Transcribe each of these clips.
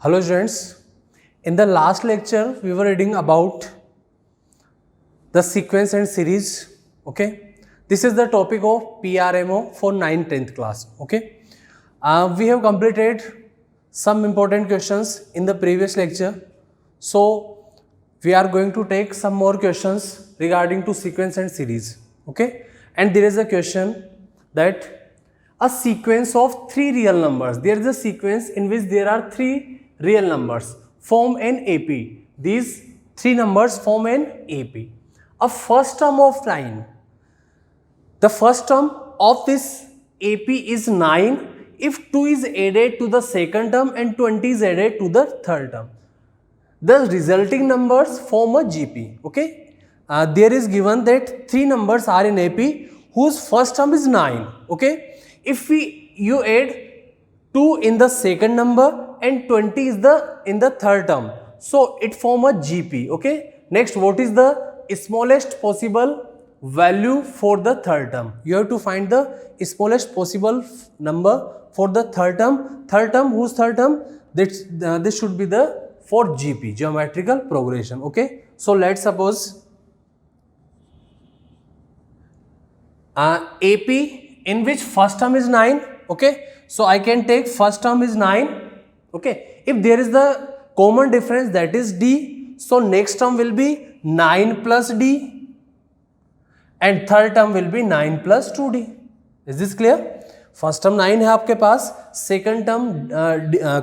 Hello students, in the last lecture we were reading about the sequence and series. Okay, this is the topic of PRMO for 9th 10th class. Okay, we have completed some important questions in the previous lecture, so we are going to take some more questions regarding to sequence and series. Okay, and there is a question that a sequence of three real numbers. There is a sequence in which there are three real numbers form an AP. These three numbers form an AP. A first term of 9. The first term of this AP is 9 if 2 is added to the second term and 20 is added to the third term. The resulting numbers form a GP. Okay. There is given that three numbers are in AP whose first term is 9. Okay. If you add 2 in the second number and 20 is in the third term, so it form a GP. Okay. Next, what is the smallest possible value for the third term? You have to find the smallest possible number for the third term. Third term, whose third term? This should be the for GP, geometrical progression. Okay. So let's suppose AP in which first term is 9. Okay. So I can take first term is 9. Okay. If there is the common difference, that is D, so next term will be 9 plus D and third term will be 9 plus 2D. Is this clear? First term 9 है आपके पास, second term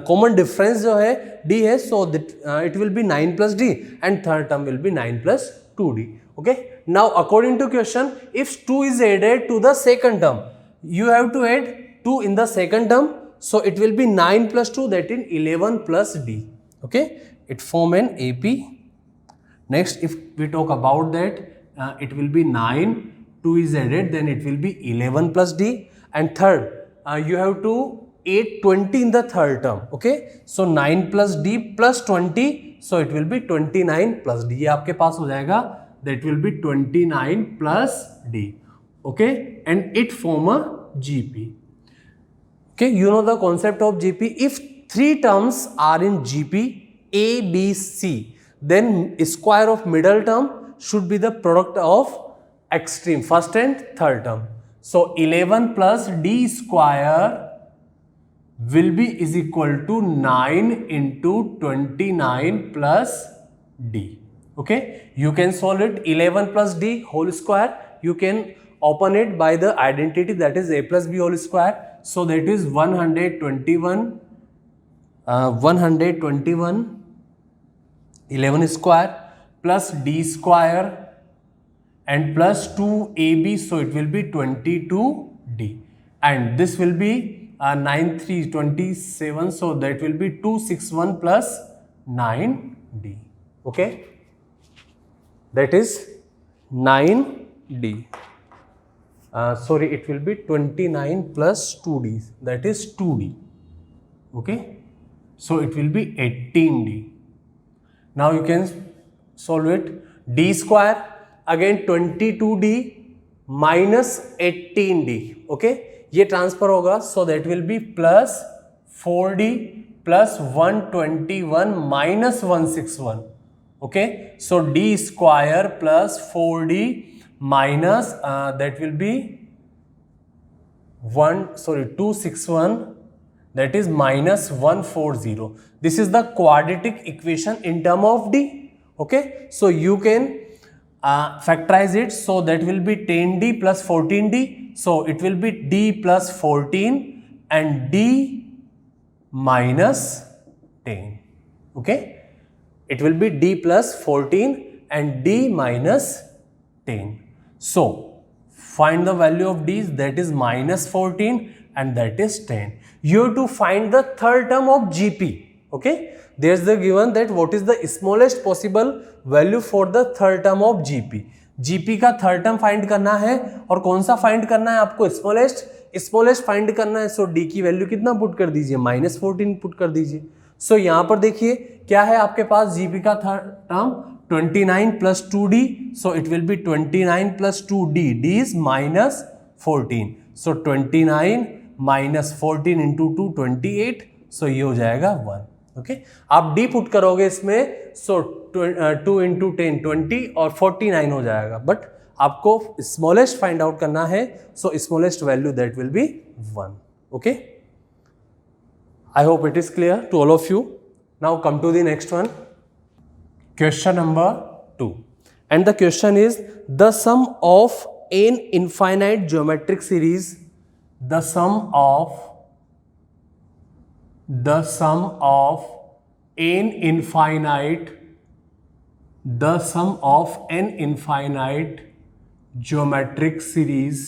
common difference जो है D है, सो it will B 9 plus D and third term will be 9 plus 2D. Okay. Now according to question, if 2 is added to the second term, you have to add 2 in the second term, so it will be 9 plus 2, that is 11 plus D. Okay. It form an AP. Next, if we talk about that, it will be 9, 2 is added, then it will be 11 plus D. And third, you have to add 20 in the third term. Okay. So 9 plus D plus 20, so it will be 29 plus D. ये आपके पास हो जाएगा, that will be 29 plus D. Okay. And it form a GP. Okay. You know the concept of GP. If three terms are in GP, A, B, C, then square of middle term should be the product of extreme, first and third term. So 11 plus D square will be is equal to 9 into 29 plus D. Okay. You can solve it. 11 plus D whole square. You can open it by the identity, that is A plus B whole square. So that is 121. 11 square plus D square and plus 2AB, so it will be 22D, and this will be 9 3 27, so that will be 261 plus 9D. Okay, that is 9D. Sorry, it will be 29 plus 2D, that is 2D. Okay, so it will be 18D. Now you can solve it. D square, again 22D minus 18D. Okay, ये transfer होगा, so that will B plus 4D plus 121 minus 161. Okay, so D square plus 4D minus that will B 261, that is minus 140. This is the quadratic equation in term of D. Okay, so you can factorize it, so that will be 10D plus 14D, so it will be D plus 14 and D minus 10. Okay, it will be D plus 14 and D minus 10. So find the value of D, that is minus 14 and that is 10. You have to find the third term of GP. Okay, there's the given that what is the smallest possible value for the third term of GP. GP का third term find करना है, और कौन सा find करना है आपको? Smallest find करना है. सो D की वैल्यू कितना पुट कर दीजिए? माइनस 14 पुट कर दीजिए. सो यहाँ पर देखिए क्या है आपके पास GP का third term 29 plus 2D, so it will be 29 plus 2D. D is minus 14, so 29 minus 14 into 2 28, so ये हो जाएगा 1. ओके आप डी पुट करोगे इसमें, सो 2 इंटू 10 20 और 49 हो जाएगा, बट आपको स्मॉलेस्ट फाइंड आउट करना है, so smallest value that will be 1. Okay, I hope it is clear to all of you. Now come to the next one, question number 2, and the question is the sum of n infinite geometric series, the sum of n infinite geometric series,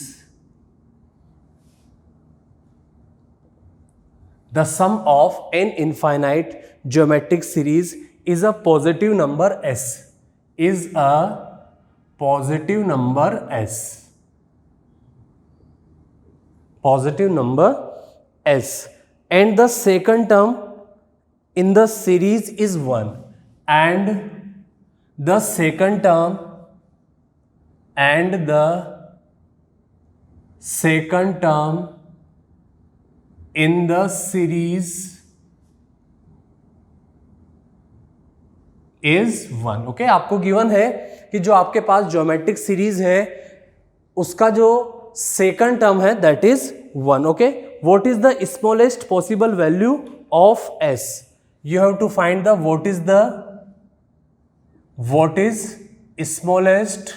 the sum of n infinite geometric series is a positive number s, is a positive number s, positive number s, and the second term in the series is 1, and the second term in the series is 1. Okay आपको given है कि जो आपके पास geometric series है उसका जो second term है that is 1. Okay, what is the smallest possible value of s? You have to find the what is smallest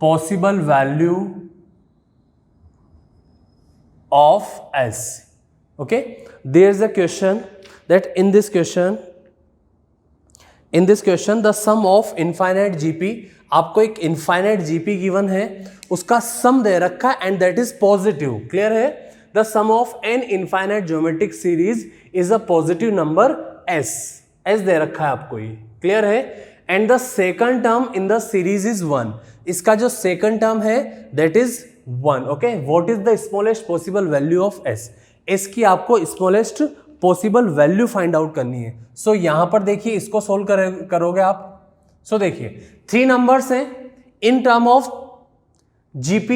possible value of s. Okay, there is a question that in this question the sum of infinite gp, आपको एक infinite gp given है, उसका सम दे रखा है and that is positive. Clear है? The sum of n infinite geometric series is a positive number s. s दे रखा है आपको, ये क्लियर है? And the second term in the series is 1. इसका जो सेकंड टर्म है that is 1. Okay, what is the smallest possible value of s? s की आपको smallest possible value find out करनी है. सो यहां पर देखिए, इसको सोल्व करोगे आप. सो देखिए 3 नंबर्स हैं in term of gp,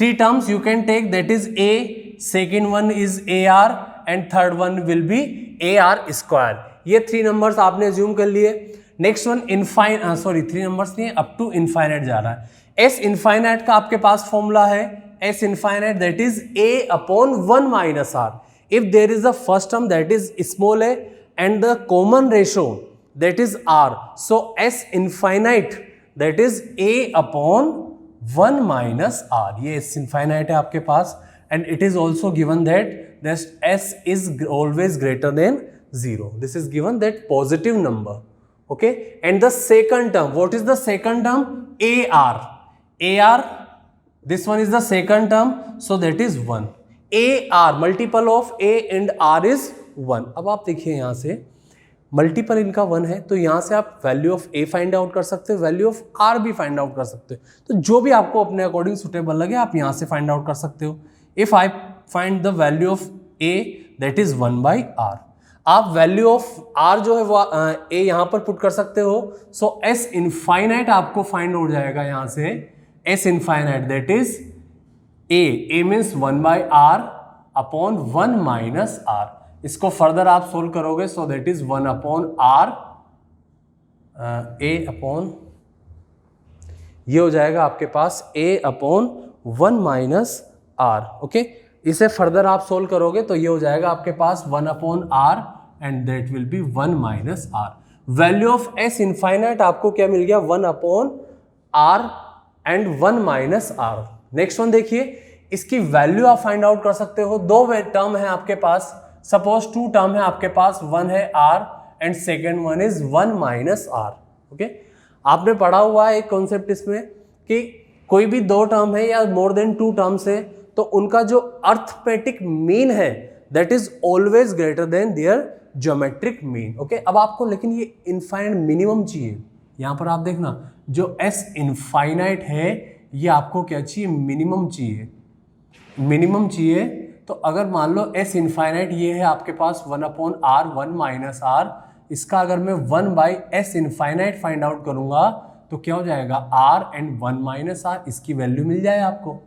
3 terms you can take, that is a, second one is ar and third one will be ar square. ये 3 नंबर्स आपने अज्यूम कर लिए. नेक्स्ट वन 3 नंबर्स नहीं, अप टू इनफाइनाइट जा रहा है. S infinite का आपके पास फॉर्मूला है, S infinite that is a upon 1 minus R. If there is the first term that is small a and the common ratio that is r, so S infinite that is a upon 1 minus r. ये S infinite है आपके पास and it is also given that s is always greater than 0. This is given that positive number. Okay, and the second term, what is the second term? ar, this one is the second term, so that is 1. ar, multiple of a and r is 1. अब आप देखिए यहाँ से multiple इनका 1 है, तो यहाँ से आप value of a find out कर सकते हो, वैल्यू ऑफ r भी फाइंड आउट कर सकते हो. तो जो भी आपको अपने अकॉर्डिंग सुटेबल लगे आप यहाँ से फाइंड आउट कर सकते हो. If I find the value of a that is 1/r, आप वैल्यू ऑफ r जो है वो a यहां पर पुट कर सकते हो. सो s इनफाइनाइट आपको फाइंड हो जाएगा यहां से. s infinite that is a means 1/r upon 1 minus r. इसको फर्दर आप सोल्व करोगे, सो that is 1 upon r, a upon, ये हो जाएगा आपके पास a upon 1 minus r. Okay, इसे फर्दर आप सोल्व करोगे तो ये हो जाएगा आपके पास 1 upon r and that will be 1 minus r. Value of s infinite आपको क्या मिल गया? 1 upon r and 1 minus r. Next one देखिए, इसकी वैल्यू आप फाइंड आउट कर सकते हो. 2 टर्म है आपके पास, सपोज 2 टर्म है आपके पास, 1 है r and second one is 1 minus r. Okay, आपने पढ़ा हुआ है एक कॉन्सेप्ट इसमें कि कोई भी 2 टर्म है या मोर देन 2 टर्म्स है तो उनका जो अर्थमेटिक मीन है that is always greater than their geometric mean. Okay, अब आपको लेकिन ये इनफाइनाइट मिनिमम चाहिए. यहां पर आप देखना, जो s इनफाइनाइट है ये आपको क्या चाहिए? मिनिमम चाहिए. मिनिमम चाहिए. तो अगर मान लो s इनफाइनाइट ये है आपके पास 1 अपॉन r 1 माइनस r, इसका अगर मैं 1/s इनफाइनाइट फाइंड आउट करूंगा तो क्या हो जाएगा? r एंड 1 माइनस r, इसकी वैल्यू मिल जाए आपको.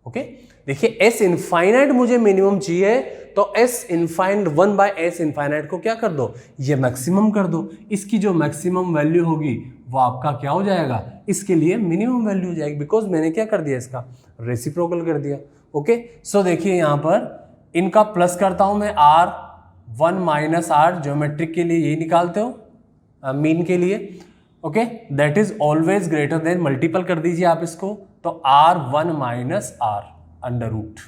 ओके देखिए एस इनफाइनाइट मुझे मिनिमम चाहिए, तो एस इनफाइनाइट 1/s इनफाइनाइट को क्या कर दो, ये मैक्सिमम कर दो। इसकी जो मैक्सिमम वैल्यू होगी वो आपका क्या हो जाएगा, इसके लिए मिनिमम वैल्यू हो जाएगी, बिकॉज मैंने क्या कर दिया, इसका रेसिप्रोकल कर दिया। ओके सो देखिए यहाँ पर इनका प्लस करता हूं मैं, R1 माइनस R ज्योमेट्रिक के लिए यही निकालते हो मीन के लिए। Okay that is always greater than, multiple कर दीजिए आप इसको, तो R1 minus R under root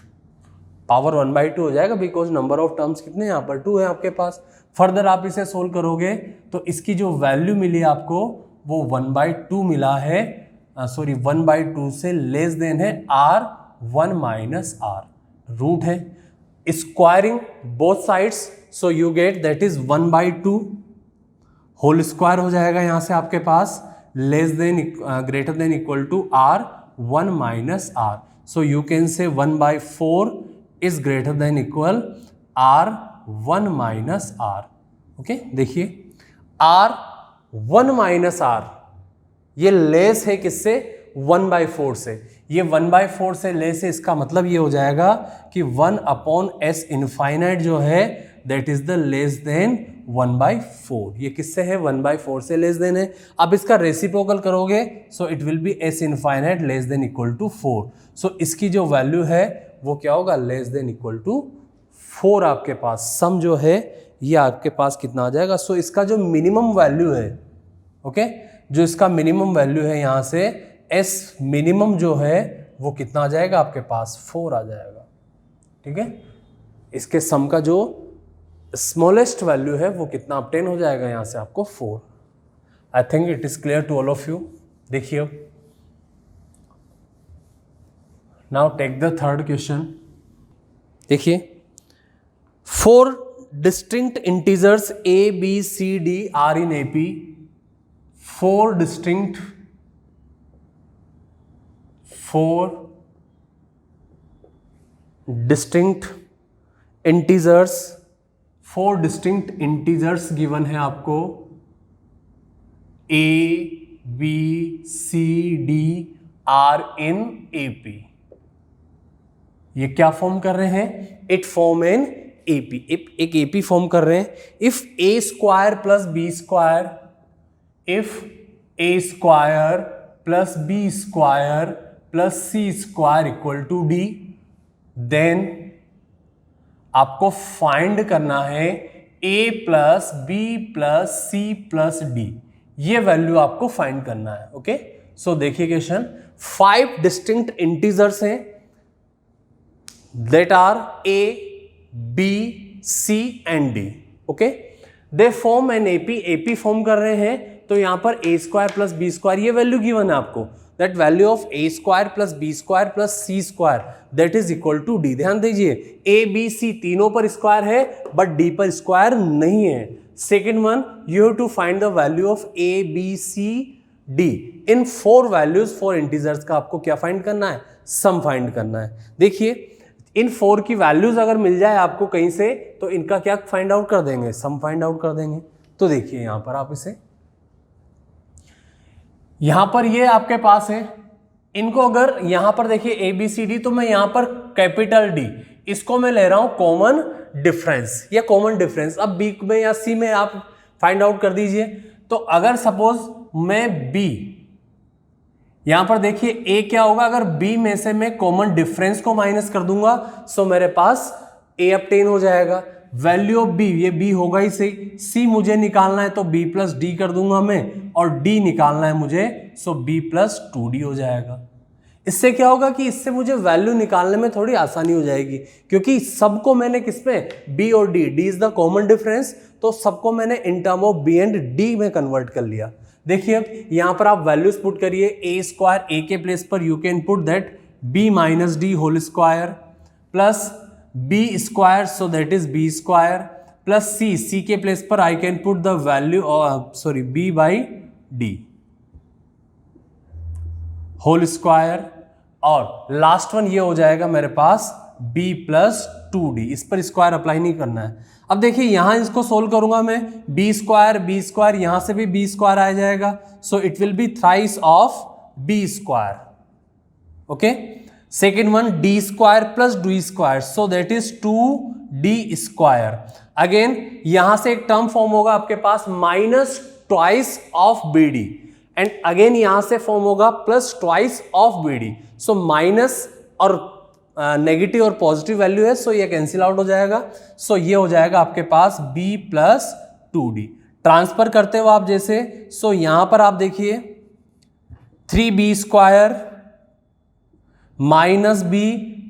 power 1/2 हो जाएगा, बिकॉज नंबर ऑफ टर्म्स कितने यहाँ पर 2 है आपके पास। फर्दर आप इसे सोल्व करोगे तो इसकी जो वैल्यू मिली आपको वो 1/2 मिला है, 1/2 से लेस देन है R1 माइनस R, रूट है, squaring both sides, so you get that is 1/2 whole square हो जाएगा यहाँ से आपके पास, less than greater than equal to R1 minus R, so you can say 1/4 is greater than equal R1 minus R। Okay देखिए R1 minus R ये less है किससे, 1/4 से, ये 1/4 से लेस है, इसका मतलब ये हो जाएगा कि 1/s इनफाइनाइट जो है that is the less than 1/4, ये किससे है, 1/4 से लेस देन है। अब इसका रेसिप्रोकल करोगे so it will be s infinite less than equal to 4, so इसकी जो वैल्यू है वो क्या होगा, लेस देन इक्वल टू 4 आपके पास, सम जो है ये आपके पास कितना आ जाएगा। सो इसका जो मिनिमम वैल्यू है, ओके जो इसका मिनिमम वैल्यू है यहाँ से s मिनिमम जो है वो कितना आ जाएगा आपके पास, 4 आ जाएगा। ठीक है, इसके सम का जो स्मॉलेस्ट वैल्यू है वो कितना ऑब्टेन हो जाएगा यहाँ से आपको, 4। I think it is clear to all of you. देखिए now take the third question. देखिए 4 distinct integers a, b, c, d are in AP, 4 distinct integers given है आपको a, b, c, d are in AP। ये क्या form कर रहे हैं, it form an AP, एक AP फॉर्म कर रहे हैं। If a square plus B square, if a square plus B square plus C square equal to d, then आपको फाइंड करना है a plus B plus C plus D, ये value आपको find करना है। ओके सो देखिए question, 5 distinct integers हैं that are a, b, c and d, okay they form an AP form कर रहे हैं, तो यहां पर a square plus B square ये वैल्यू गिवन है आपको, that value of a square plus B square plus C square that is equal to d। ध्यान दीजिए a b c तीनों पर स्क्वायर है बट d पर स्क्वायर नहीं है। Second one, you have to find the value of a b c d in 4 values 4 integers का आपको क्या फाइंड करना है, सम फाइंड करना है। देखिए इन 4 की वैल्यूज अगर मिल जाए आपको कहीं से तो इनका क्या फाइंड आउट कर देंगे, सम फाइंड आउट कर देंगे। तो देखिए यहां पर आप इसे, यहां पर ये आपके पास है, इनको अगर यहां पर देखिए ए बी सी डी, तो मैं यहां पर कैपिटल डी इसको मैं ले रहा हूं कॉमन डिफरेंस, या कॉमन डिफरेंस अब बी में या सी में आप फाइंड आउट कर दीजिए। तो अगर सपोज मैं बी, यहां पर देखिए a क्या होगा, अगर b में से मैं कॉमन डिफरेंस को माइनस कर दूंगा सो मेरे पास a ऑब्टेन हो जाएगा। वैल्यू ऑफ b, ये b होगा ही सही, c मुझे निकालना है तो b प्लस डी कर दूंगा मैं, और d निकालना है मुझे सो b प्लस 2d हो जाएगा। इससे क्या होगा कि इससे मुझे वैल्यू निकालने में थोड़ी आसानी हो जाएगी, क्योंकि सबको मैंने किसमें, b और d, d is the common difference, तो सबको मैंने in term of b and d में कन्वर्ट कर लिया। देखिए अब यहां पर आप वैल्यूज पुट करिए, a स्क्वायर a के प्लेस पर you can put that b minus D whole square plus b square so that is b square plus c के प्लेस पर I can put the value b by D whole square, और last one ये हो जाएगा मेरे पास b plus 2d, इस पर square apply नहीं करना है। अब देखिए यहां इसको सोल्व करूंगा मैं, b स्क्वायर यहां से भी b स्क्वायर आ जाएगा, so it will be thrice of b square. Okay second one d square plus d square, so that is 2d square. Again यहां से एक टर्म फॉर्म होगा आपके पास minus twice of b d, and again यहां से form होगा plus twice of b d. So minus और नेगेटिव और पॉजिटिव वैल्यू है, सो ये कैंसिल आउट हो जाएगा। सो ये हो जाएगा आपके पास b प्लस 2d। ट्रांसफर करते हो आप जैसे, सो यहां पर आप देखिए 3b square minus b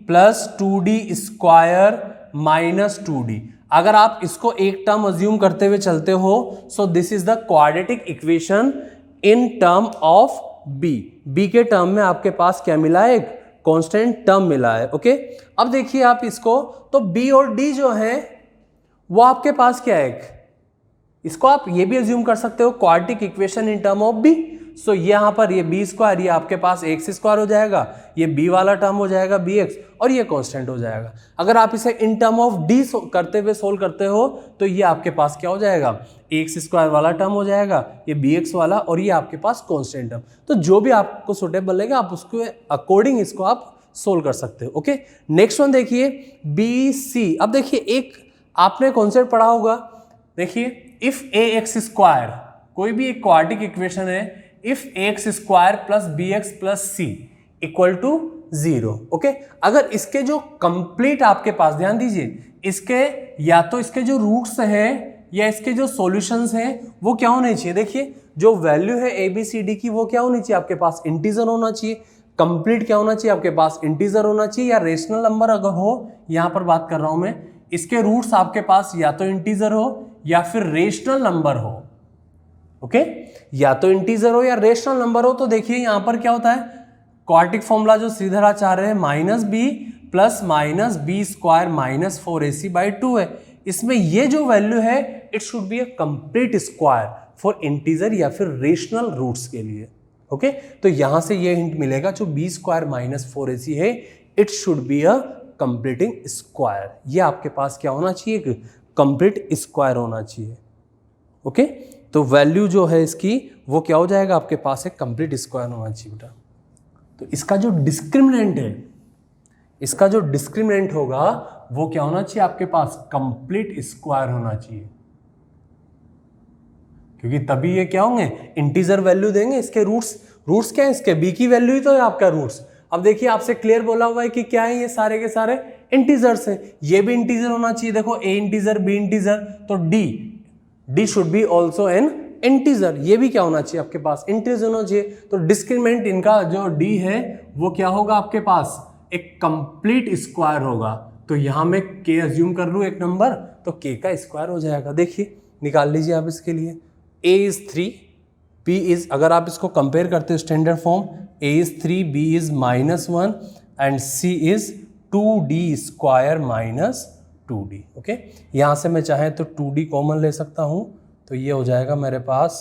plus 2d square minus 2d। अगर आप इसको एक टर्म अज्यूम करते हुए चलते हो, so this is the quadratic equation in term of b। b के टर्म में आपके पास क्या मिला है, एक कांस्टेंट टर्म मिला है। ओके, अब देखिए आप इसको, तो b और d जो है वो आपके पास क्या है, इसको आप ये भी अज्यूम कर सकते हो quadratic equation in term of b। सो यहां पर ये b स्क्वायर, ये आपके पास x स्क्वायर हो जाएगा, ये b वाला टर्म हो जाएगा bx, और ये कांस्टेंट हो जाएगा। अगर आप इसे इन टर्म ऑफ d करते हुए सोल्व करते हो, तो ये आपके पास क्या हो जाएगा, x स्क्वायर वाला टर्म हो जाएगा, ये bx वाला, और ये आपके पास कांस्टेंट टर्म। तो जो भी आपको सुटेबल लगेगा आप उसके अकॉर्डिंग इसको आप सोल्व कर सकते हो। ओके, नेक्स्ट वन देखिए bc। अब देखिए एक आपने कॉन्सेप्ट पढ़ा होगा, देखिए इफ ax स्क्वायर, कोई भी एक क्वाड्रेटिक इक्वेशन है, if ax square plus bx plus c equal to 0। Okay, अगर इसके जो कंप्लीट आपके पास, ध्यान दीजिए, इसके या तो इसके जो रूट्स हैं या इसके जो सॉल्यूशंस हैं वो क्या होने चाहिए, देखिए जो वैल्यू है ए बी सी डी की वो क्या होनी चाहिए आपके पास, इंटीजर होना चाहिए। कंप्लीट क्या होना चाहिए आपके पास, इंटीजर होना चाहिए, या रेशनल नंबर अगर हो, यहां पर बात कर रहा हूं मैं, इसके रूट्स आपके पास या तो इंटीजर हो या फिर रेशनल नंबर हो। ओके, या तो इंटीजर हो या रेशनल नंबर हो। तो देखिए यहां पर क्या होता है, क्वाड्रेटिक फॉर्मूला जो श्रीधराचार्य है, minus B plus minus B square minus 4ac/2 है। इसमें ये जो वैल्यू है it should be a complete square for integer या फिर रेशनल रूट्स के लिए। ओके, तो यहां से ये हिंट मिलेगा, जो बी स्क्वायर माइनस 4ac है it should be a completing square. ये आपके पास क्या होना चाहिए, कंप्लीट स्क्वायर होना चाहिए। ओके, तो वैल्यू जो है इसकी वो क्या हो जाएगा आपके पास, एक कंप्लीट स्क्वायर होना चाहिए बेटा। तो इसका जो डिस्क्रिमिनेंट है, इसका जो डिस्क्रिमिनेंट होगा वो क्या होना चाहिए आपके पास, कंप्लीट स्क्वायर होना चाहिए, क्योंकि तभी ये क्या होंगे, इंटीजर वैल्यू देंगे। इसके रूट्स क्या है, इसके b की वैल्यू ही तो है आपका रूट्स। अब देखिए आपसे क्लियर बोला हुआ है कि क्या है, ये सारे के सारे इंटीजर्स हैं, ये भी इंटीजर होना चाहिए। देखो a इंटीजर b इंटीजर, तो d should be also an integer, ये भी क्या होना चाहिए आपके पास, इंटीजर होना चाहिए। तो डिस्क्रिमिनेंट इनका जो d है वो क्या होगा आपके पास, एक कंप्लीट स्क्वायर होगा। तो यहां मैं k अज्यूम कर लूं एक नंबर, तो k का स्क्वायर हो जाएगा। देखिए निकाल लीजिए आप इसके लिए, a इज 3, b इज, अगर आप इसको कंपेयर करते हो standard form, a is 3, b is -1 and c is 2d square minus 2d। Okay, यहां से मैं चाहे तो 2d कॉमन ले सकता हूं, तो ये हो जाएगा मेरे पास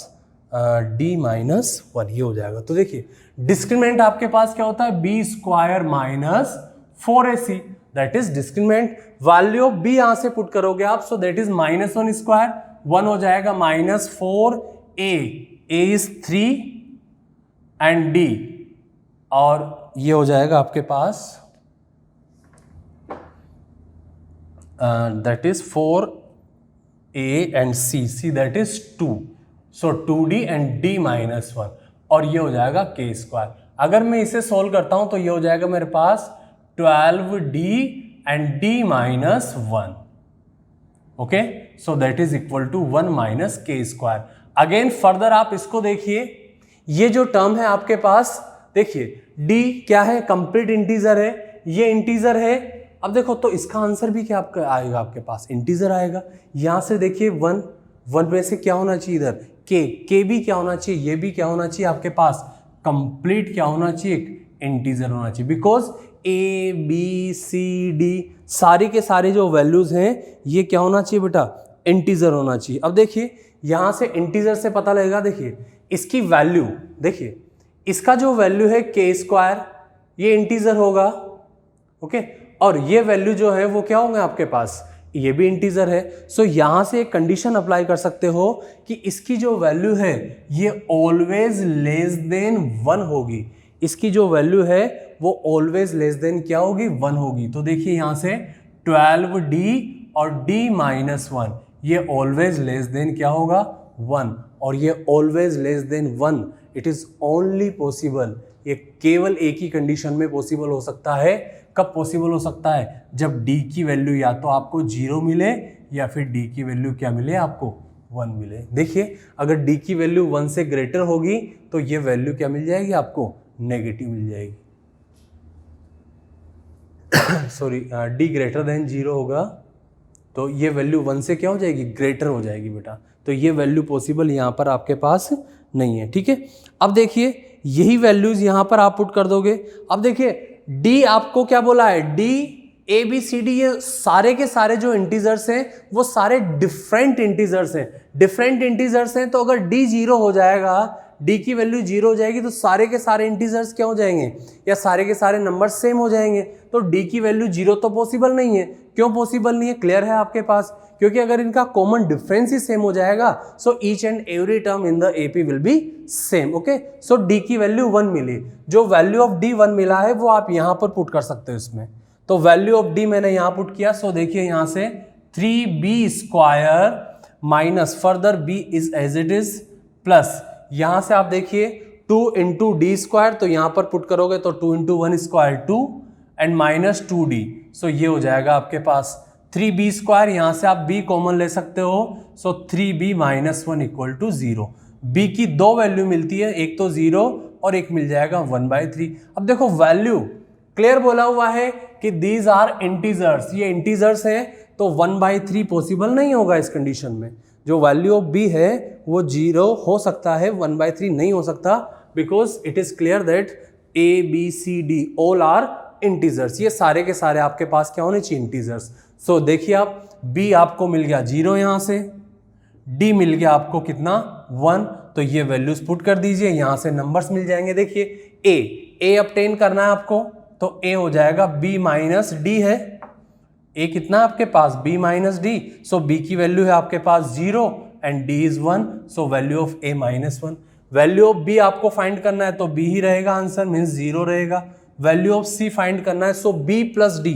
d -1, ये हो जाएगा। तो देखिए डिस्क्रिमिनेंट आपके पास क्या होता है, b square minus 4ac, that is discriminant. Value of b यहां से पुट करोगे आप, सो दैट इज -1 स्क्वायर, 1 हो जाएगा -4a, a is 3 and d, और ये हो जाएगा आपके पास that is 4a and c that is 2, so 2d and d -1, और ये हो जाएगा k स्क्वायर। अगर मैं इसे सोल्व करता हूं तो ये हो जाएगा मेरे पास 12d and d -1। Okay, so that is equal to 1 minus k square. Again further आप इसको देखिए, ये जो टर्म है आपके पास, देखिए d क्या है, कंप्लीट इंटीजर है, ये इंटीजर है। अब देखो तो इसका आंसर भी क्या आपका आएगा, आपके पास इंटीजर आएगा। यहां से देखिए 1 में से क्या होना चाहिए, इधर k भी क्या होना चाहिए, ये भी क्या होना चाहिए आपके पास, कंप्लीट क्या होना चाहिए, इंटीजर होना चाहिए। Because a b c d सारे के सारे जो वैल्यूज हैं ये क्या होना चाहिए बेटा, इंटीजर होना चाहिए। अब देखिए यहां से इंटीजर से पता लगेगा, देखिए इसकी वैल्यू, देखिए इसका जो वैल्यू है k स्क्वायर, ये इंटीजर होगा। ओके, और ये वैल्यू जो है वो क्या होंगे आपके पास, ये भी इंटीजर है। सो यहां से एक कंडीशन अप्लाई कर सकते हो कि इसकी जो वैल्यू है ये ऑलवेज लेस देन 1 होगी। इसकी जो वैल्यू है वो ऑलवेज लेस देन क्या होगी, 1 होगी। तो देखिए यहाँ से 12D और D माइनस 1 ये ऑलवेज लेस देन क्या होगा, 1, और ये always less than 1 it is only possible, ये केवल एक ही कंडीशन में पॉसिबल हो सकता है। कब पॉसिबल हो सकता है, जब D की वैल्यू या तो आपको 0 मिले या फिर D की वैल्यू क्या मिले, आपको 1 मिले। देखिए अगर D की वैल्यू 1 से ग्रेटर होगी तो ये वैल्यू क्या मिल जाएगी, आपको नेगेटिव मिल जाएगी। सॉरी, D ग्रेटर देन 0 होगा तो ये वैल्यू 1 से क्या हो जाएगी, ग्रेटर हो जाएगी बेटा। तो ये वैल्यू पॉसिबल यहाँ पर आपके पास नहीं है, ठीक है। अब देखिए यही वैल्यूज यहाँ पर आप पुट कर दोगे। अब देखिए D आपको क्या बोला है, D A B C D ये सारे के सारे जो इंटीजर्स हैं वो सारे डिफरेंट इंटीजर्स हैं, डिफरेंट इंटीजर्स हैं। तो अगर D 0 हो जाएगा, D की वैल्यू 0 हो जाएगी तो सारे के सारे इंटीजर्स क्या हो जाएंगे, या सारे के सारे नंबर सेम हो जाएंगे। तो D की वैल्यू 0 तो पॉसिबल नहीं है। क्यों पॉसिबल नहीं है, क्लियर है आपके पास, क्योंकि अगर इनका कॉमन डिफरेंस ही सेम हो जाएगा so each and every term in the AP will be same. Okay, so D की वैल्यू 1 मिली, जो वैल्यू ऑफ D 1 मिला है वो आप यहां पर पुट कर सकते हो इसमें। तो वैल्यू ऑफ D मैंने यहां पुट किया। सो देखिए यहां से 3B square minus further B is as it is plus, यहां से आप देखिए 2 इंटू D स्क्वायर, तो यहां पर पुट करोगे तो 2 into 1 square 2 and minus 2D। सो ये हो जाएगा आपके पास 3B स्क्वायर, यहां से आप B कॉमन ले सकते हो। So 3B minus 1 equal to 0। B की दो वैल्यू मिलती है, एक तो 0 और एक मिल जाएगा 1/3। अब देखो वैल्यू क्लियर बोला हुआ है कि दीज आर इंटीजर्स, ये इंटीजर्स हैं, तो 1/3 पॉसिबल नहीं होगा इस कंडीशन में। जो वैल्यू ऑफ B है वो 0 हो सकता है, 1/3 नहीं हो सकता, because it is clear that A B C D all are integers, ये सारे के सारे आपके पास क्या होने चाहिए, इंटीजर्स। सो देखिए आप B आपको मिल गया 0 यहां से, D मिल गया आपको कितना 1, तो ये वैल्यूज पुट कर दीजिए, यहां से नंबर्स मिल जाएंगे। देखिए A ऑब्टेन करना है आपको, तो A हो जाएगा B माइनस D है, A कितना आपके पास B माइनस D, सो B की वैल्यू है आपके पास 0 and D is 1, so value of A minus 1। Value of B आपको फाइंड करना है तो B ही रहेगा आंसर, मीन्स 0 रहेगा। वैल्यू ऑफ C फाइंड करना है, सो B plus D,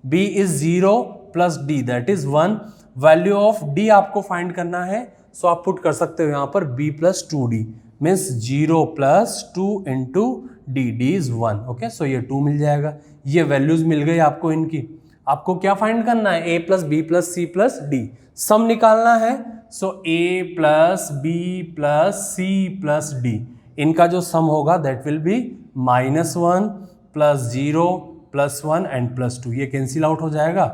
B is 0 plus D that is 1। Value of D आपको find करना है, सो आप पुट कर सकते हो यहां पर B plus 2D, means 0 plus 2 into D, D is 1। Okay, so ये 2 मिल जाएगा। ये वैल्यूज मिल गई आपको इनकी। आपको क्या फाइंड करना है, A plus B plus C plus D, सम निकालना है। सो A plus B plus C plus D, इनका जो सम होगा that will be -1 plus 0 plus 1 and plus 2, ये कैंसिल आउट हो जाएगा,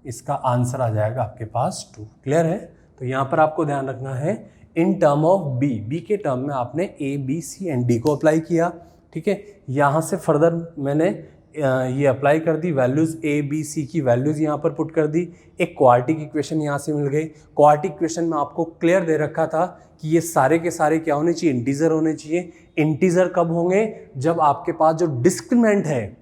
इसका आंसर आ जाएगा आपके पास 2। क्लियर है। तो यहाँ पर आपको ध्यान रखना है इन टर्म ऑफ B के टर्म में आपने A B C and D को अप्लाई किया, ठीक है। यहाँ से फर्दर मैंने ये अप्लाई कर दी, वैल्यूज A B C की वैल्यूज यहाँ पर पुट कर दी, एक क्वाड्रेटिक इक्वेशन यहाँ से मिल गई। क्वाड्रेटिक इक्वेशन में आपको क्लियर दे रखा था कि ये सारे के सारे क्या होने चाहिए, इंटीजर होने चाहिए। इंटीजर कब होंगे, जब आपके पास जो डिस्क्रिमिनेंट है,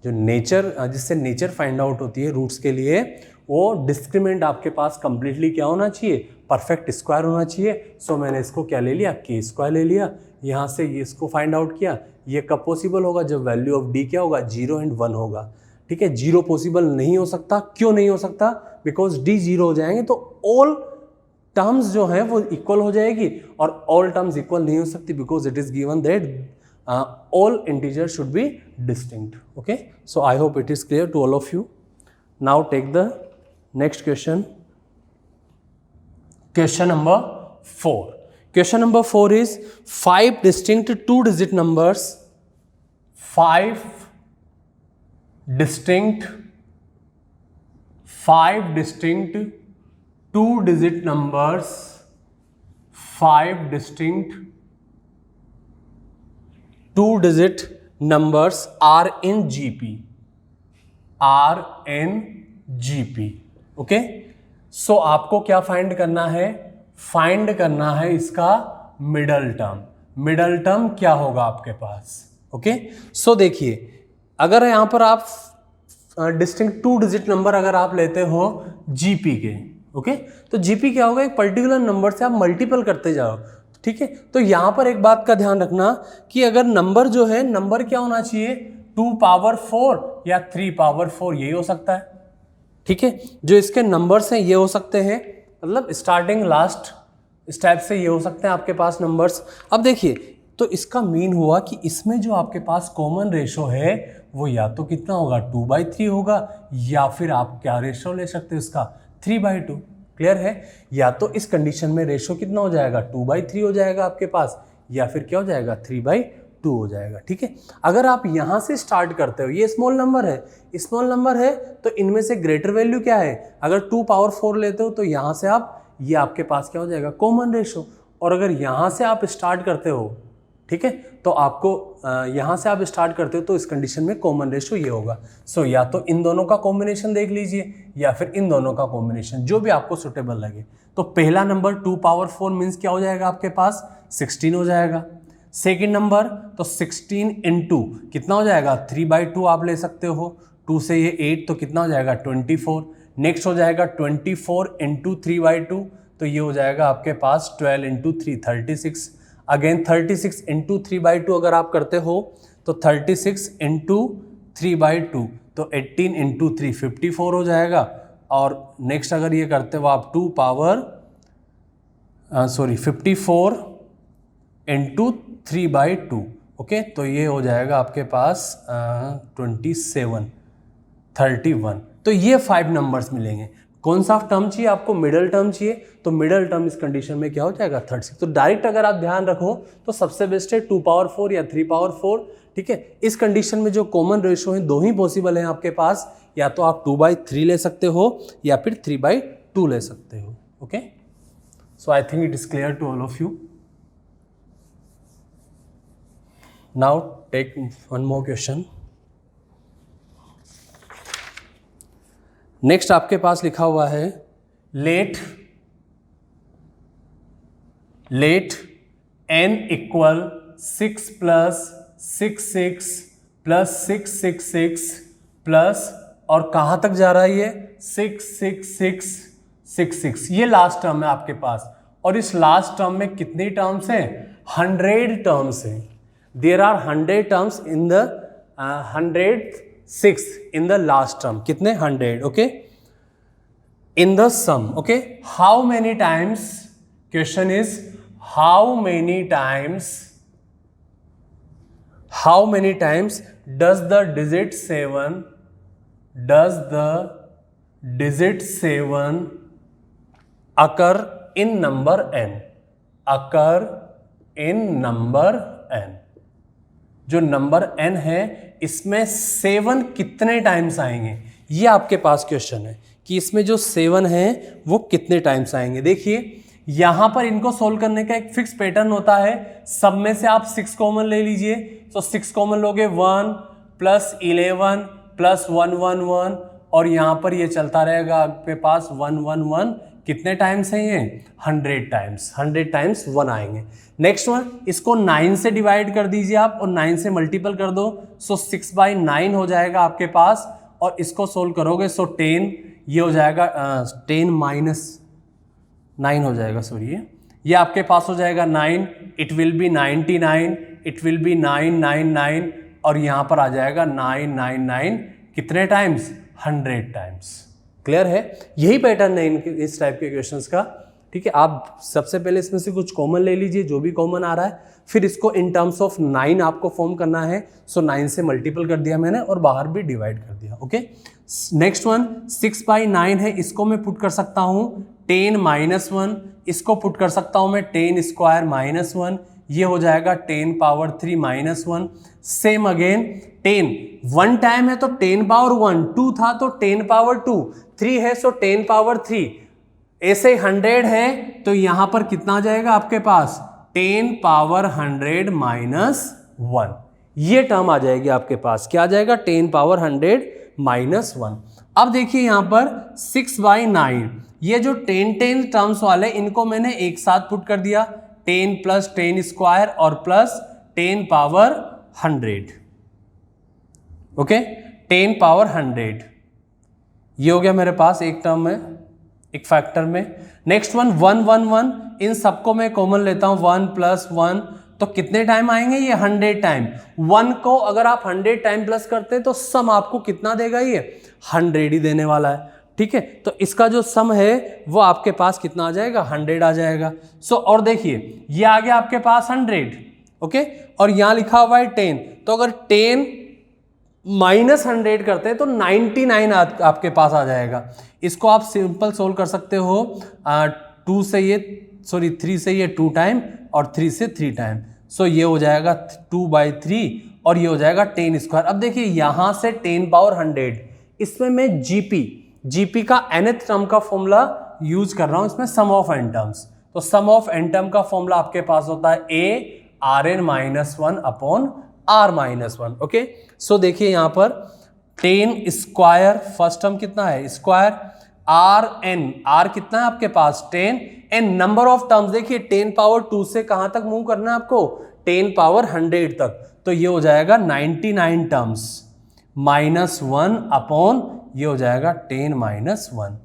जो नेचर, जिससे नेचर फाइंड आउट होती है रूट्स के लिए, वो डिस्क्रिमिनेंट आपके पास कंप्लीटली क्या होना चाहिए, परफेक्ट स्क्वायर होना चाहिए। सो मैंने इसको क्या ले लिया, के स्क्वायर ले लिया, यहाँ से ये इसको फाइंड आउट किया। ये कब पॉसिबल होगा, जब वैल्यू ऑफ D क्या होगा, 0 एंड 1 होगा, ठीक है। 0 पॉसिबल नहीं हो सकता, क्यों नहीं हो सकता, बिकॉज D 0 हो जाएंगे तो ऑल टर्म्स जो हैं वो इक्वल हो जाएगी, और ऑल टर्म्स इक्वल नहीं हो सकती because it is given that all integers should be distinct. Okay, so I hope it is clear to all of you. Now take the next question. Question number 4. Question number 4 is 5 distinct 2-digit numbers. 5 distinct 2-digit numbers. 5 distinct 2-digit numbers are in GP. Okay, so आपको क्या find करना है, find करना है इसका middle term. Middle term क्या होगा आपके पास, ओके। सो देखिए अगर यहां पर आप डिस्टिंक्ट 2-digit नंबर अगर आप लेते हो GP के, ओके, तो GP क्या होगा, एक पर्टिकुलर नंबर से आप मल्टीपल करते जाओ, ठीक है। तो यहाँ पर एक बात का ध्यान रखना कि अगर नंबर जो है, नंबर क्या होना चाहिए, 2 पावर 4 या 3 पावर 4, यही हो सकता है। ठीक है, जो इसके नंबर्स हैं ये हो सकते हैं, मतलब स्टार्टिंग लास्ट स्टेप से ये हो सकते हैं आपके पास नंबर्स। अब देखिए, तो इसका मीन हुआ कि इसमें जो आपके पास कॉमन रेशो है वो या तो कितना होगा, 2/3 होगा, या फिर आप क्या रेशो ले सकते हो इसका, 3/2। क्लियर है? या तो इस कंडीशन में रेशो कितना हो जाएगा, 2/3 हो जाएगा आपके पास, या फिर क्या हो जाएगा, 3/2 हो जाएगा। ठीक है, अगर आप यहां से स्टार्ट करते हो, ये स्मॉल नंबर है, तो इनमें से ग्रेटर वैल्यू क्या है, अगर 2 पावर 4 लेते हो तो यहां से आप, ये आपके पास क्या हो जाएगा, कॉमन रेशो। और अगर यहां से आप स्टार्ट करते हो, ठीक है, तो आपको यहां से आप स्टार्ट करते हो तो इस कंडीशन में कॉमन रेशो ये होगा। सो या तो इन दोनों का कॉम्बिनेशन देख लीजिए, या फिर इन दोनों का कॉम्बिनेशन, जो भी आपको सुटेबल लगे। तो पहला नंबर 2 पावर 4 मीन्स क्या हो जाएगा आपके पास, 16 हो जाएगा। सेकेंड नंबर तो 16 इंटू कितना हो जाएगा, 3/2 आप ले सकते हो, 2 से ये 8 तो कितना हो जाएगा, 24। नेक्स्ट हो जाएगा 24 इंटू 3/2, तो ये हो जाएगा आपके पास 12 इंटू 3, 36। अगेन 36 इंटू 3/2 अगर आप करते हो तो 36 इंटू 3/2 तो 18 इंटू 3, 54 हो जाएगा। और नेक्स्ट अगर ये करते हो आप 2 पावर 54 इंटू 3/2, ओके, तो ये हो जाएगा आपके पास 27, 31। तो ये 5 नंबर्स मिलेंगे। कौन सा टर्म चाहिए आपको, मिडल टर्म चाहिए, तो मिडल टर्म इस कंडीशन में क्या हो जाएगा, 36। तो डायरेक्ट अगर आप ध्यान रखो तो सबसे बेस्ट है 2 पावर 4 या 3 पावर 4। ठीक है, इस कंडीशन में जो कॉमन रेशो है दो ही पॉसिबल है आपके पास, या तो आप 2/3 ले सकते हो या फिर 3/2 ले सकते हो। Okay, so I think it is clear to all of you. Now take one more question. Next आपके पास लिखा हुआ है, लेट n इक्वल 6 + 66 + 666 प्लस, और कहाँ तक जा रहा है ये, 66666, ये लास्ट टर्म है आपके पास। और इस लास्ट टर्म में कितनी टर्म्स हैं, 100 टर्म्स हैं। There are 100 terms in the 106 in the last term, कितने, 100, okay, in the sum, okay. How many times, question is how many times does the digit 7 occur in number n, जो number n है इसमें 7 कितने times आएंगे, ये आपके पास question है कि इसमें जो 7 है वो कितने टाइम्स आएंगे। देखिए यहां पर इनको सोल्व करने का एक फिक्स पैटर्न होता है, सब में से आप 6 कॉमन ले लीजिए, तो 6 कॉमन लोगे 1 + 11 + 1 1 1, और यहां पर ये चलता रहेगा आपके पास 1 1 1, कितने टाइम्स है ये, 100 टाइम्स 1 आएंगे। नेक्स्ट वन, इसको 9 से डिवाइड कर दीजिए आप और 9 से मल्टीपल कर दो, सो 6/9 हो जाएगा आपके पास, और इसको सोल्व करोगे सो 10, ये हो जाएगा 10 - 9 हो जाएगा, सॉरी ये आपके पास हो जाएगा 9, it will B 99, it will B 999, और यहां पर आ जाएगा 999, कितने टाइम्स, 100 टाइम्स। क्लियर है? यही पैटर्न है इस टाइप के क्वेश्चंस का। ठीक है, आप सबसे पहले इसमें से कुछ कॉमन ले लीजिए, जो भी कॉमन आ रहा है, फिर इसको इन टर्म्स ऑफ 9 आपको फॉर्म करना है, सो 9 से मल्टीपल कर दिया मैंने और बाहर भी डिवाइड कर दिया। ओके, नेक्स्ट वन 6/9 है, इसको मैं पुट कर सकता हूं 10 - 1, इसको पुट कर सकता हूं मैं 10² - 1, ये हो जाएगा 10 पावर 3 - 1। सेम अगेन 10 1 टाइम है तो 10 पावर 1, 2 था तो 10 पावर 2, 3 है सो 10 पावर 3, ऐसे 100 है तो यहां पर कितना आ जाएगा आपके पास, 10 पावर 100 - 1, ये टर्म आ जाएगी आपके पास, क्या आ जाएगा, 10 पावर 100 - 1। अब देखिए यहां पर 6/9, ये जो 10 टर्म्स वाले इनको मैंने एक साथ पुट कर दिया, 10 + 10² और प्लस 10 पावर 100, ओके, 10 पावर 100, ये हो गया मेरे पास एक टर्म में, एक फैक्टर में। नेक्स्ट वन 1 1 1, इन सबको मैं कॉमन लेता हूं 1 + 1, तो कितने टाइम आएंगे ये 100 टाइम। 1 को अगर आप 100 टाइम प्लस करते हैं तो सम आपको कितना देगा, ये 100 ही देने वाला है, ठीक है। तो इसका जो सम है वो आपके पास कितना आ जाएगा, 100 आ जाएगा। सो और देखिए ये आ गया आपके पास 100, ओके, और यहां लिखा हुआ है 10, तो अगर 10 - 100 करते हैं तो 99 आपके पास आ जाएगा। इसको आप सिंपल सोल्व कर सकते हो, 3 से ये 2 टाइम और 3 से 3 टाइम, सो ये हो जाएगा 2/3 और ये हो जाएगा 10 स्क्वायर। अब देखिए यहां से 10 पावर 100, इसमें मैं जीपी का nth टर्म का फॉर्मूला यूज कर रहा हूं, इसमें सम ऑफ n टर्म्स। तो सम ऑफ n टर्म का फॉर्मूला आपके पास होता है a(rn-1/r-1), ओके। सो देखिए यहां पर 10 स्क्वायर, फर्स्ट टर्म कितना है स्क्वायर, r कितना है आपके पास 10, एंड नंबर ऑफ टर्म्स देखिए 10 पावर 2 से कहां तक मूव करना है आपको, 10 पावर 100 तक, तो ये हो जाएगा 99 टर्म्स -1 अपॉन ये हो जाएगा 10 - 1।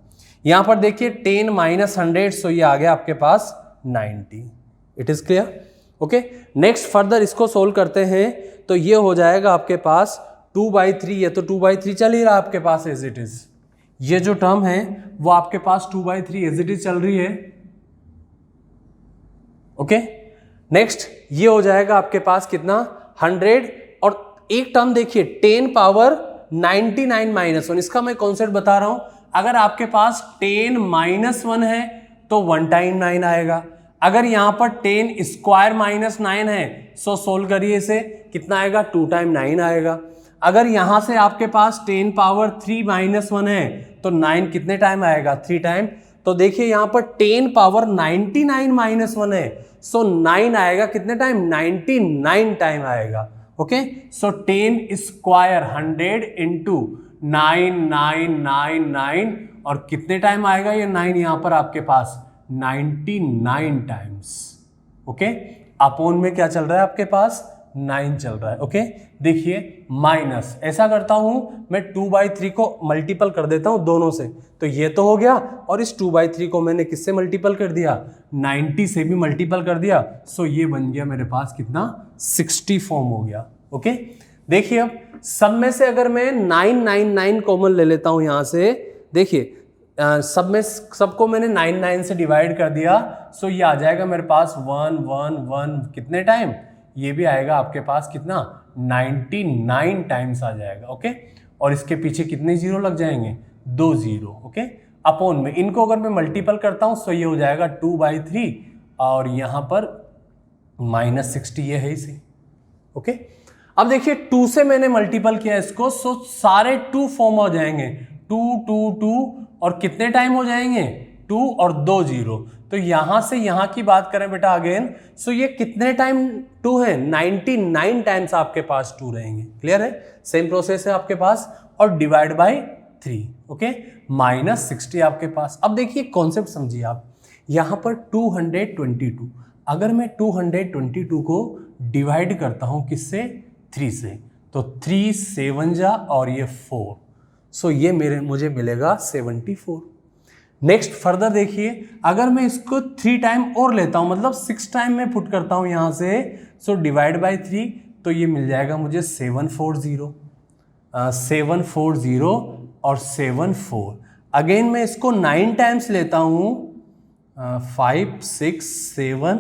यहां पर देखिए 10 - 100, सो ये आ गया आपके पास 90। It is clear, okay. Next further इसको सोल्व करते हैं, तो ये हो जाएगा आपके पास 2/3, ये तो 2/3 चल ही रहा है आपके पास एज इट इज, ये जो टर्म है वो आपके पास 2/3 एज इट इज चल रही है, ओके। नेक्स्ट ये हो जाएगा आपके पास कितना 100, और एक टर्म देखिए 10 पावर 99 - 1, इसका मैं कॉन्सेप्ट बता रहा हूं। अगर आपके पास 10 - 1 है तो 1 टाइम 9 आएगा, अगर यहां पर 10 स्क्वायर -9 है, सो सोल्व करिए इसे, कितना आएगा 2 टाइम 9 आएगा। अगर यहां से आपके पास 10 पावर 3 - 1 है तो 9 कितने टाइम आएगा 3 टाइम। तो देखिए यहां पर 10 पावर 99 - 1 है, सो 9 आएगा कितने टाइम 99 टाइम आएगा, ओके। सो 10 स्क्वायर 100 इंटू 9 और कितने टाइम आएगा ये 9 यहां पर आपके पास 99 टाइम्स, ओके। अपॉन में क्या चल रहा है आपके पास 9 चल रहा है, ओके। देखिए माइनस ऐसा करता हूं मैं 2/3 को मल्टीपल कर देता हूं दोनों से, तो ये तो हो गया, और इस 2/3 को मैंने किससे मल्टीपल कर दिया 90 से भी मल्टीपल कर दिया, सो ये बन गया मेरे पास कितना 60 फॉर्म हो गया, ओके। देखिए अब सब में से अगर मैं 999 कॉमन ले लेता हूं यहां से, देखिए सब में सबको मैंने 99 से डिवाइड कर दिया, सो ये आ जाएगा मेरे पास 1 1 1 कितने टाइम, ये भी आएगा आपके पास कितना 99 टाइम्स आ जाएगा, ओके। और इसके पीछे कितने जीरो लग जाएंगे 2 जीरो, ओके। अपॉन में इनको अगर मैं मल्टीपल करता हूं सो ये हो जाएगा 2/3 और यहां पर -60 ये है इसे, ओके। अब देखिए 2 से मैंने मल्टीपल किया इसको, सो सारे 2 फॉर्म हो जाएंगे 2 2 2 और कितने टाइम हो जाएंगे 2 और 2 जीरो। तो यहां से यहां की बात करें बेटा अगेन, सो ये कितने टाइम 2 है 99 टाइम्स आपके पास 2 रहेंगे, क्लियर है। सेम प्रोसेस है आपके पास, और डिवाइड बाय 3, ओके, -60 आपके पास। अब देखिए कॉन्सेप्ट समझिए आप, यहां पर 222, अगर मैं 222 को डिवाइड करता हूं किससे 3 से, तो 3 7 जा और ये 4, सो ये मुझे मिलेगा 74। नेक्स्ट फर्दर देखिए, अगर मैं इसको 3 टाइम और लेता हूं, मतलब 6 टाइम में पुट करता हूं यहां से, सो डिवाइड बाय 3, तो ये मिल जाएगा मुझे 740 और 74। अगेन मैं इसको 9 टाइम्स लेता हूं, 5 6 7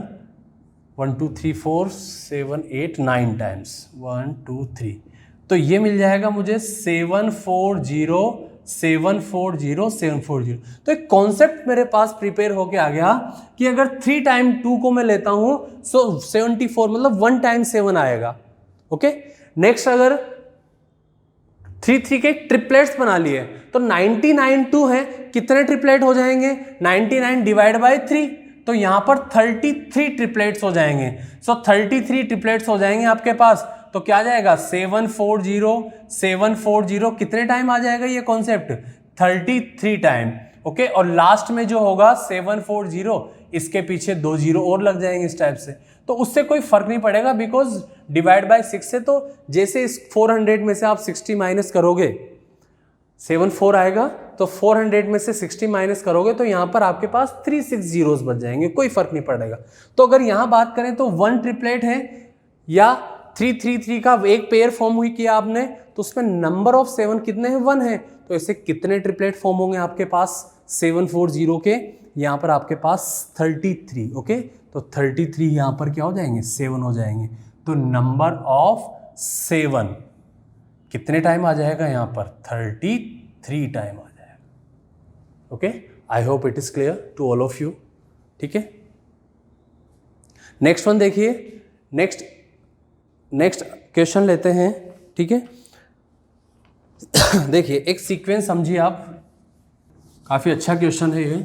1 2 3 4 7 8 9 टाइम्स 1 2 3, तो ये मिल जाएगा मुझे 740। तो एक कॉन्सेप्ट मेरे पास प्रिपेयर होके आ गया कि अगर 3 टाइम 2 को मैं लेता हूं सो 74, मतलब 1 टाइम 7 आएगा, ओके। नेक्स्ट अगर 3 3 के ट्रिपलेट्स बना लिए, तो 99 2 है, कितने ट्रिपलेट हो जाएंगे 99 डिवाइड बाय 3, तो यहां पर 33 ट्रिपलेट्स हो जाएंगे। सो 33 ट्रिपलेट्स हो जाएंगे आपके पास, तो क्या जाएगा 740 कितने टाइम आ जाएगा ये कॉन्सेप्ट 33 टाइम, ओके। और लास्ट में जो होगा 740, इसके पीछे 2 जीरो और लग जाएंगे इस टाइप से, तो उससे कोई फर्क नहीं पड़ेगा, बिकॉज डिवाइड बाय 6 से, तो जैसे इस 400 में से आप 60 माइनस करोगे 7 4 आएगा तो 400 में से 60 माइनस करोगे तो यहाँ पर आपके पास 3 6 जीरोस बच जाएंगे, कोई फर्क नहीं पड़ेगा। तो अगर यहाँ बात करें तो 1 ट्रिपलेट है या 3 3 3 का एक पेयर फॉर्म हुई किया आपने, तो उसमें नंबर ऑफ 7 कितने हैं, 1 है। तो ऐसे कितने ट्रिपलेट फॉर्म होंगे आपके पास 7 4 0 के, यहाँ पर आपके पास 33। ओके, तो 33 यहाँ पर क्या हो जाएंगे, 7 हो जाएंगे। तो नंबर ऑफ 7 कितने टाइम आ जाएगा यहाँ पर, 33 टाइम आ जाएगा। Okay, I hope it is clear to all of you. ठीक है, नेक्स्ट वन देखिए, नेक्स्ट क्वेश्चन लेते हैं। ठीक है, देखिए एक सीक्वेंस समझिए आप, काफी अच्छा क्वेश्चन है ये।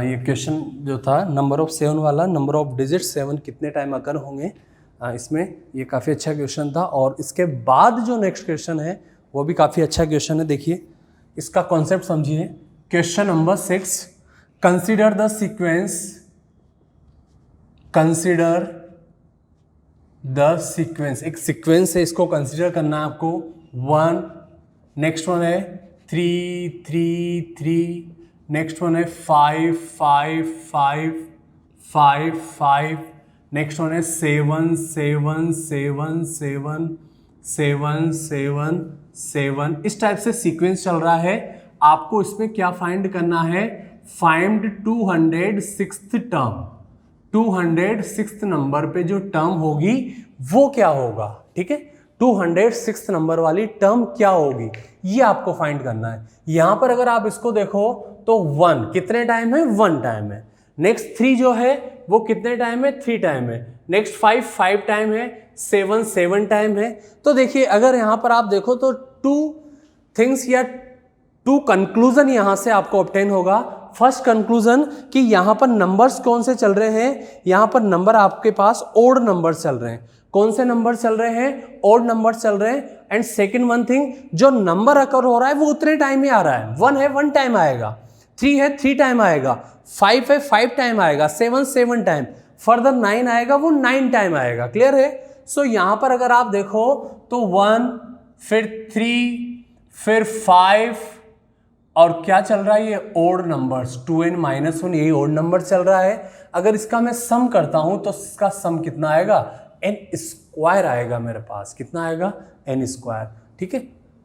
ये क्वेश्चन जो था नंबर ऑफ 7 वाला, नंबर ऑफ डिजिट 7 कितने टाइम अकर होंगे, इसमें ये काफ़ी अच्छा क्वेश्चन था। और इसके बाद जो नेक्स्ट क्वेश्चन है वो भी काफ़ी अच्छा क्वेश्चन है। देखिए इसका कॉन्सेप्ट समझिए। Question number 6, consider the sequence, consider the sequence, एक सीक्वेंस है, इसको कंसीडर करना है आपको। 1, नेक्स्ट वन है 3 3 3, नेक्स्ट वन है 5 5 5 5 5, नेक्स्ट वन है 7 7 7 7 7 7 7। इस टाइप से सीक्वेंस चल रहा है। आपको इसमें क्या फाइंड करना है, find 206th term, 206th number पे जो टर्म होगी वो क्या होगा। ठीक है, 206th नंबर वाली टर्म क्या होगी ये आपको फाइंड करना है। यहां पर अगर आप इसको देखो तो 1 कितने टाइम है, 1 टाइम है। नेक्स्ट 3 जो है वो कितने टाइम है, 3 टाइम है। नेक्स्ट 5 5 टाइम है, 7 7 टाइम है। तो देखिए अगर यहां पर आप देखो तो 2 थिंग्स या 2 कंक्लूजन यहां से आपको ऑब्टेन होगा। फर्स्ट कंक्लूजन कि यहां पर नंबर्स कौन से चल रहे हैं, यहां पर नंबर आपके पास ओड नंबर चल रहे हैं। कौन से नंबर चल रहे हैं, ओड नंबर चल रहे हैं। एंड सेकंड वन थिंग, जो नंबर अकर हो रहा है वो उतने टाइम ही आ रहा है। 1 है 1 टाइम आएगा, 3 है 3 टाइम आएगा, 5 है 5 टाइम आएगा, 7 7 टाइम, फर्दर 9 आएगा वो 9 टाइम आएगा। क्लियर है। सो यहां पर अगर आप देखो तो 1 फिर 3 फिर 5 और क्या चल रहा है, ये ओड नंबर्स 2n-1, यही ओड नंबर चल रहा है। अगर इसका मैं सम करता हूं तो इसका सम कितना आएगा, n स्क्वायर आएगा मेरे पास। कितना आएगा, n स्क्वायर। ठीक है,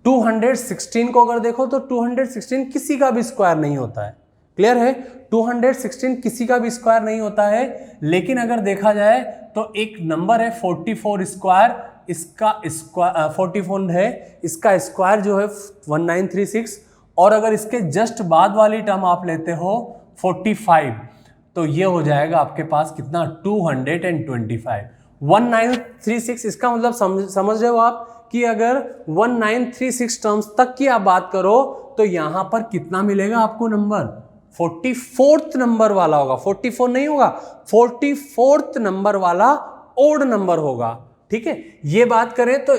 216 को अगर देखो तो 216 किसी का भी स्क्वायर नहीं होता है। क्लियर है, 216 किसी का भी स्क्वायर नहीं होता है। लेकिन अगर देखा जाए तो एक नंबर है 44 स्क्वायर, इसका स्क्वायर 44 है, इसका स्क्वायर जो है 1936। और अगर इसके जस्ट बाद वाली टर्म आप लेते हो 45 तो ये हो जाएगा आपके पास कितना, 225। 1936 इसका मतलब समझ रहे हो आप कि अगर 1936 टर्म्स तक की आप बात करो तो यहां पर कितना मिलेगा आपको नंबर, 44th नंबर वाला होगा। 44 नहीं होगा, 44th नंबर वाला ओड नंबर होगा। ठीक है, ये बात करें तो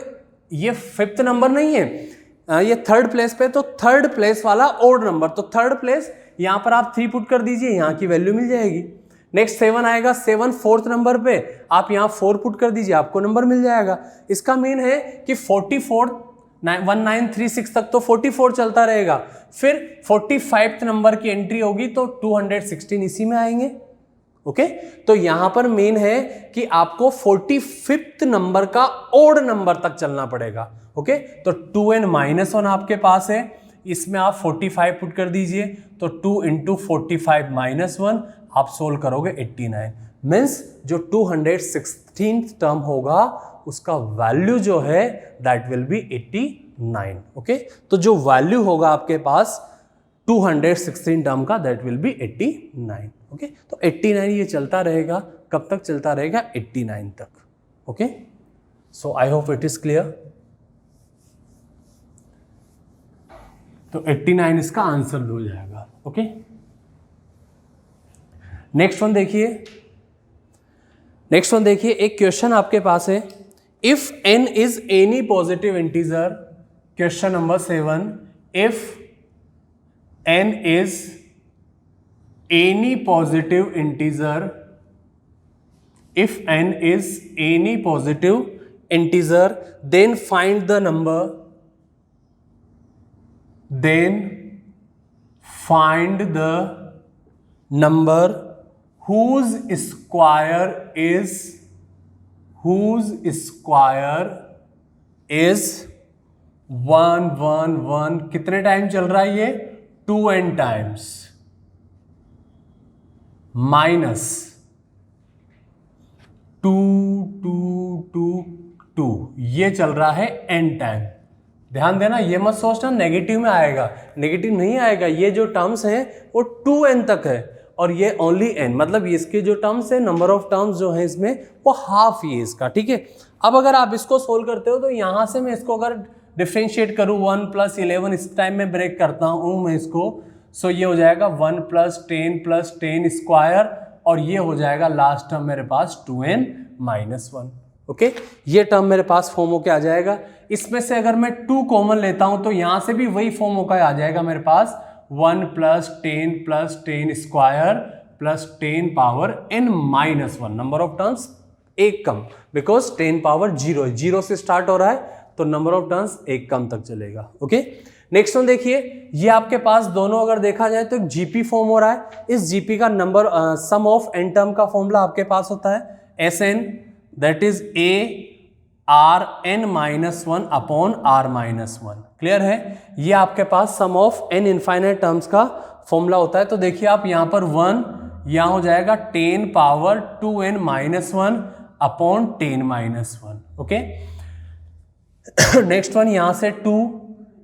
ये 5th नंबर नहीं है, ये 3rd प्लेस पे, तो 3rd प्लेस वाला ओड नंबर। तो 3rd प्लेस यहां पर आप 3 पुट कर दीजिए, यहां की वैल्यू मिल जाएगी। नेक्स्ट 7 आएगा, 7 4th नंबर पे आप यहां 4 पुट कर दीजिए, आपको नंबर मिल जाएगा। इसका मीन है कि 44 1936 तक तो 44 चलता रहेगा, फिर 45th नंबर की एंट्री होगी तो 216 इसी में आएंगे। ओके, तो यहां पर मेन है कि आपको 45th नंबर का ओड नंबर तक चलना पड़ेगा। ओके, तो 2n-1 आपके पास है, इसमें आप 45 पुट कर दीजिए तो 2 × 45 - 1 आप सोल्व करोगे 89। मीन्स जो 216th टर्म होगा उसका वैल्यू जो है दैट विल बी 89। ओके, तो जो वैल्यू होगा आपके पास 216 टर्म का दैट विल बी 89। ओके, तो 89 ये चलता रहेगा, कब तक चलता रहेगा, 89 तक। Okay, so I hope it is clear. तो 89 इसका आंसर हो जाएगा। ओके, नेक्स्ट वन देखिए, नेक्स्ट वन देखिए, एक क्वेश्चन आपके पास है, if n is any positive integer, question number 7, if n is any positive integer, if n is any positive integer then find the number then find the number whose square is 1 1 1 कितने time चल रहा है ये 2n times minus 2 2 2 2 ये चल रहा है n time. ध्यान देना, ये मत सोचना नेगेटिव में आएगा, नेगेटिव नहीं आएगा। ये जो टर्म्स हैं वो 2n तक है और ये ओनली n, मतलब इसके जो टर्म्स है, नंबर ऑफ टर्म्स जो है इसमें वो हाफ ही है इसका। ठीक है, अब अगर आप इसको सोल्व करते हो तो यहां से मैं इसको अगर डिफ्रेंशिएट करूं 1 + 11, इस टाइम में ब्रेक करता हूं मैं इसको, सो ये हो जाएगा 1 + 10 स्क्वायर और ये हो जाएगा लास्ट टर्म मेरे पास 2n - 1। ओके, ये टर्म मेरे पास फॉर्म होके आ जाएगा। इसमें से अगर मैं 2 कॉमन लेता हूं तो यहां से भी वही फॉर्म होकर आ जाएगा मेरे पास 1 + 10 square plus 10 power n - 1। Number of terms एक कम, बिकॉज 10 पावर 0 है, 0 से स्टार्ट हो रहा है तो नंबर ऑफ टर्म्स एक कम तक चलेगा। ओके, नेक्स्ट वन देखिए, ये आपके पास दोनों अगर देखा जाए तो एक जीपी फॉर्म हो रहा है। इस जीपी का number sum of n term का फॉर्मूला आपके पास होता है Sn, that is a Rn - 1 upon R - 1। Clear है, ये आपके पास sum of n infinite terms का फॉर्मूला होता है। तो देखिए आप यहां पर 1, यहां हो जाएगा 10 power 2n - 1 upon 10 - 1। Okay, next one यहां से 2,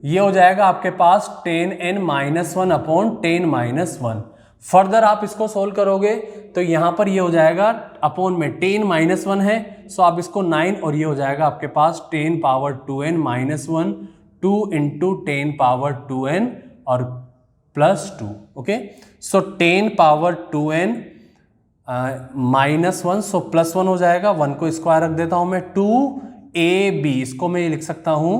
ये हो जाएगा आपके पास 10n - 1 अपॉन 10 - 1। फर्दर आप इसको सोल्व करोगे तो यहां पर ये हो जाएगा अपॉन में 10 - 1 है, सो आप इसको 9 और ये हो जाएगा आपके पास 10 पावर 2n - 1, 2 × 10 पावर 2n और प्लस 2। ओके, सो 10 पावर 2n -1, सो +1 हो जाएगा, 1 को स्क्वायर रख देता हूं मैं, 2ab, इसको मैं लिख सकता हूं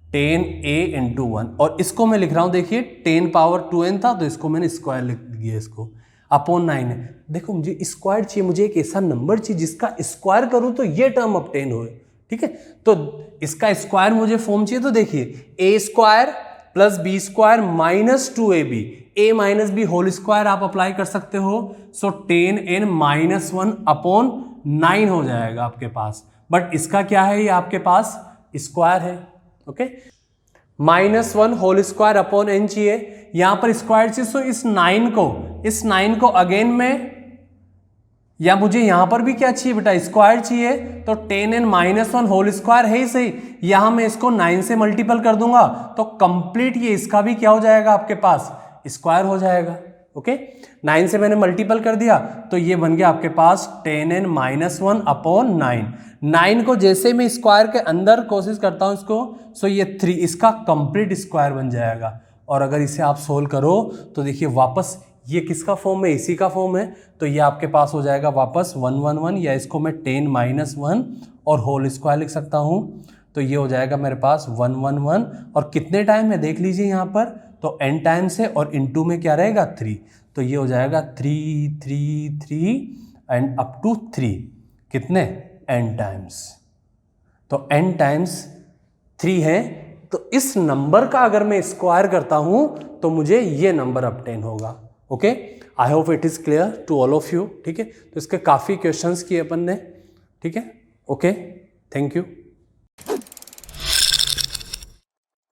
10a × 1 और इसको मैं लिख रहा हूं, देखिए 10 पावर 2n था तो इसको मैंने स्क्वायर लिख दिया, इसको अपॉन 9 है। देखो मुझे स्क्वायर चाहिए, मुझे एक ऐसा नंबर चाहिए जिसका स्क्वायर करूं तो ये टर्म ऑब्टेन हो। ठीक है, तो इसका स्क्वायर मुझे फॉर्म चाहिए, तो देखिए a² + b² - 2ab, a - b whole square आप अप्लाई कर सकते हो, सो 10n - 1 अपॉन 9 हो जाएगा आपके पास। बट इसका क्या है, ये आपके पास स्क्वायर है। Okay, -1 whole square upon n चाहिए, यहां पर स्क्वायर चाहिए, सो इस 9 को अगेन में, या मुझे यहां पर भी क्या चाहिए बेटा, स्क्वायर चाहिए, तो 10n - 1 होल स्क्वायर है ही सही, यहां मैं इसको 9 से मल्टीपल कर दूंगा तो कंप्लीट ये इसका भी क्या हो जाएगा आपके पास, स्क्वायर हो जाएगा। ओके, 9 से मैंने मल्टीपल कर दिया तो ये बन गया आपके पास 10n - 1 अपॉन 9। 9 को जैसे मैं स्क्वायर के अंदर कोशिश करता हूं इसको, सो ये 3 इसका कंप्लीट स्क्वायर बन जाएगा। और अगर इसे आप सोल्व करो तो देखिए वापस ये किसका फॉर्म है, इसी का फॉर्म है, तो ये आपके पास हो जाएगा वापस 1 1 1, या इसको मैं 10 - 1 और होल स्क्वायर लिख सकता हूं, तो ये हो जाएगा मेरे पास 1 1 1 और कितने टाइम है देख लीजिए यहाँ पर, तो n टाइम्स है और इनटू में क्या रहेगा 3, तो ये हो जाएगा 3 3 3 एंड अप टू 3, कितने n टाइम्स, तो n टाइम्स 3 है, तो इस नंबर का अगर मैं स्क्वायर करता हूं तो मुझे ये नंबर ऑब्टेन होगा। Okay, I hope it is clear to all of you. ठीक है, तो इसके काफ़ी क्वेश्चंस किए अपन ने। ठीक है, ओके, थैंक यू।